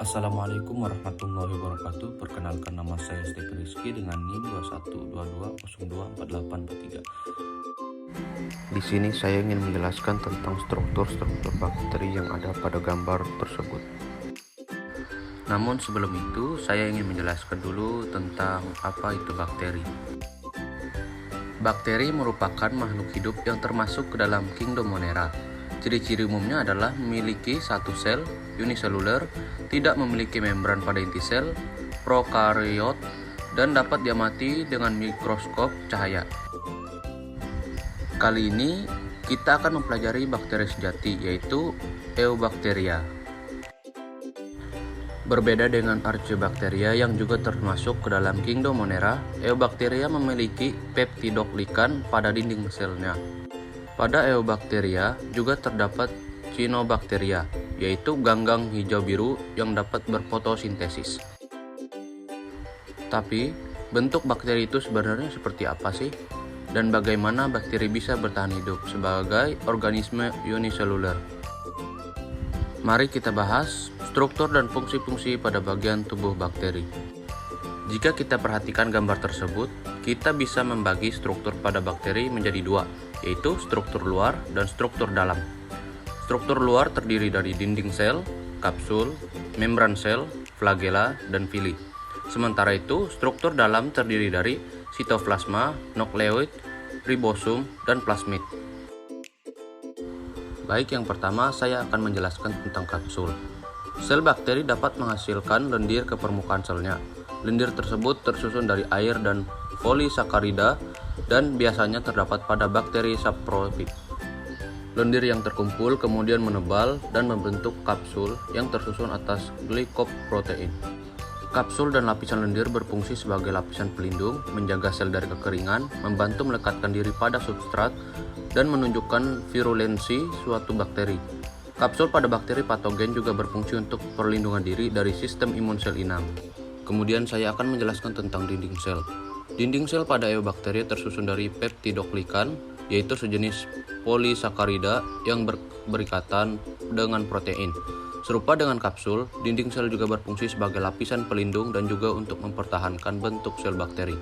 Assalamualaikum warahmatullahi wabarakatuh. Perkenalkan, nama saya Stephen Rizky dengan NIM 2122024843. Di sini saya ingin menjelaskan tentang struktur-struktur bakteri yang ada pada gambar tersebut. Namun sebelum itu, saya ingin menjelaskan dulu tentang apa itu bakteri. Bakteri merupakan makhluk hidup yang termasuk ke dalam kingdom Monera. Ciri-ciri umumnya adalah memiliki satu sel, uniselular, tidak memiliki membran pada inti sel, prokariot, dan dapat diamati dengan mikroskop cahaya. Kali ini kita akan mempelajari bakteri sejati, yaitu Eubacteria. Berbeda dengan Archaeobacteria yang juga termasuk ke dalam kingdom Monera, Eubacteria memiliki peptidoglikan pada dinding selnya. Pada Eubacteria juga terdapat Cyanobacteria, yaitu ganggang hijau biru yang dapat berfotosintesis. Tapi, bentuk bakteri itu sebenarnya seperti apa sih? Dan bagaimana bakteri bisa bertahan hidup sebagai organisme uniselular? Mari kita bahas struktur dan fungsi-fungsi pada bagian tubuh bakteri. Jika kita perhatikan gambar tersebut, kita bisa membagi struktur pada bakteri menjadi dua, yaitu struktur luar dan struktur dalam. Struktur luar terdiri dari dinding sel, kapsul, membran sel, flagella, dan villi. Sementara itu, struktur dalam terdiri dari sitoplasma, nukleoid, ribosum, dan plasmid. Baik, yang pertama saya akan menjelaskan tentang kapsul. Sel bakteri dapat menghasilkan lendir ke permukaan selnya. Lendir tersebut tersusun dari air dan polisakarida dan biasanya terdapat pada bakteri saprofit. Lendir yang terkumpul kemudian menebal dan membentuk kapsul yang tersusun atas glikoprotein. Kapsul dan lapisan lendir berfungsi sebagai lapisan pelindung, menjaga sel dari kekeringan, membantu melekatkan diri pada substrat, dan menunjukkan virulensi suatu bakteri. Kapsul pada bakteri patogen juga berfungsi untuk perlindungan diri dari sistem imun sel inang. Kemudian saya akan menjelaskan tentang dinding sel. Dinding sel pada Eubacteria tersusun dari peptidoglikan, yaitu sejenis polisakarida yang berikatan dengan protein. Serupa dengan kapsul, dinding sel juga berfungsi sebagai lapisan pelindung dan juga untuk mempertahankan bentuk sel bakteri.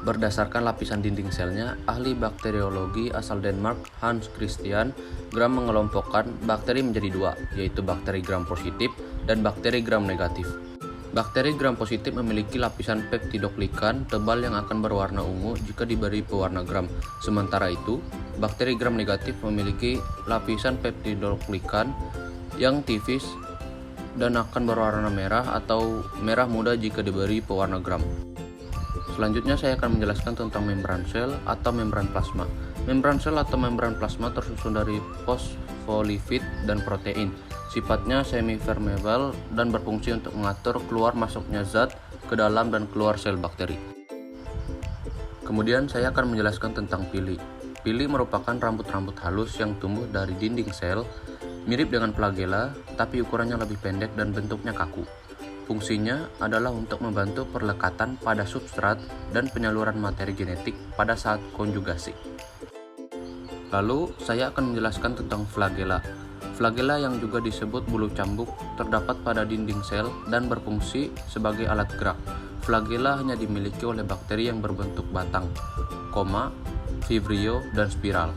Berdasarkan lapisan dinding selnya, ahli bakteriologi asal Denmark Hans Christian Gram mengelompokkan bakteri menjadi dua, yaitu bakteri gram positif dan bakteri gram negatif. Bakteri gram positif memiliki lapisan peptidoglikan tebal yang akan berwarna ungu jika diberi pewarna gram. Sementara itu, bakteri gram negatif memiliki lapisan peptidoglikan yang tipis dan akan berwarna merah atau merah muda jika diberi pewarna gram. Selanjutnya saya akan menjelaskan tentang membran sel atau membran plasma. Membran sel atau membran plasma tersusun dari fosfolipid dan protein. Sifatnya semi-permeable dan berfungsi untuk mengatur keluar masuknya zat ke dalam dan keluar sel bakteri. Kemudian saya akan menjelaskan tentang pili. Pili merupakan rambut-rambut halus yang tumbuh dari dinding sel, mirip dengan flagella, tapi ukurannya lebih pendek dan bentuknya kaku. Fungsinya adalah untuk membantu perlekatan pada substrat dan penyaluran materi genetik pada saat konjugasi. Lalu, saya akan menjelaskan tentang flagella. Flagella yang juga disebut bulu cambuk terdapat pada dinding sel dan berfungsi sebagai alat gerak. Flagella hanya dimiliki oleh bakteri yang berbentuk batang, koma, vibrio, dan spiral.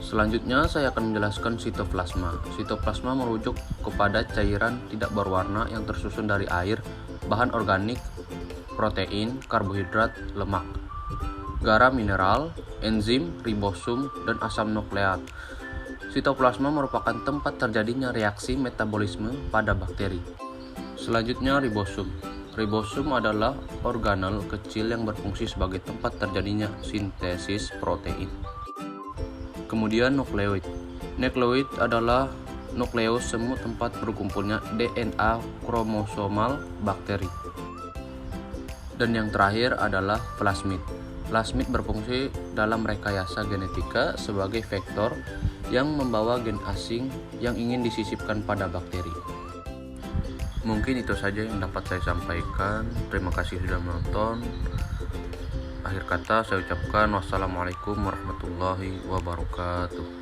Selanjutnya saya akan menjelaskan sitoplasma. Sitoplasma merujuk kepada cairan tidak berwarna yang tersusun dari air, bahan organik, protein, karbohidrat, lemak, garam mineral, enzim, ribosum, dan asam nukleat. Sitoplasma merupakan tempat terjadinya reaksi metabolisme pada bakteri. Selanjutnya ribosum. Ribosum adalah organel kecil yang berfungsi sebagai tempat terjadinya sintesis protein. Kemudian nukleoid. Nukleoid adalah nukleus semu tempat berkumpulnya DNA kromosomal bakteri. Dan yang terakhir adalah plasmid. Plasmid berfungsi dalam rekayasa genetika sebagai vektor yang membawa gen asing yang ingin disisipkan pada bakteri. Mungkin itu saja yang dapat saya sampaikan. Terima kasih sudah menonton. Akhir kata saya ucapkan wassalamualaikum warahmatullahi wabarakatuh.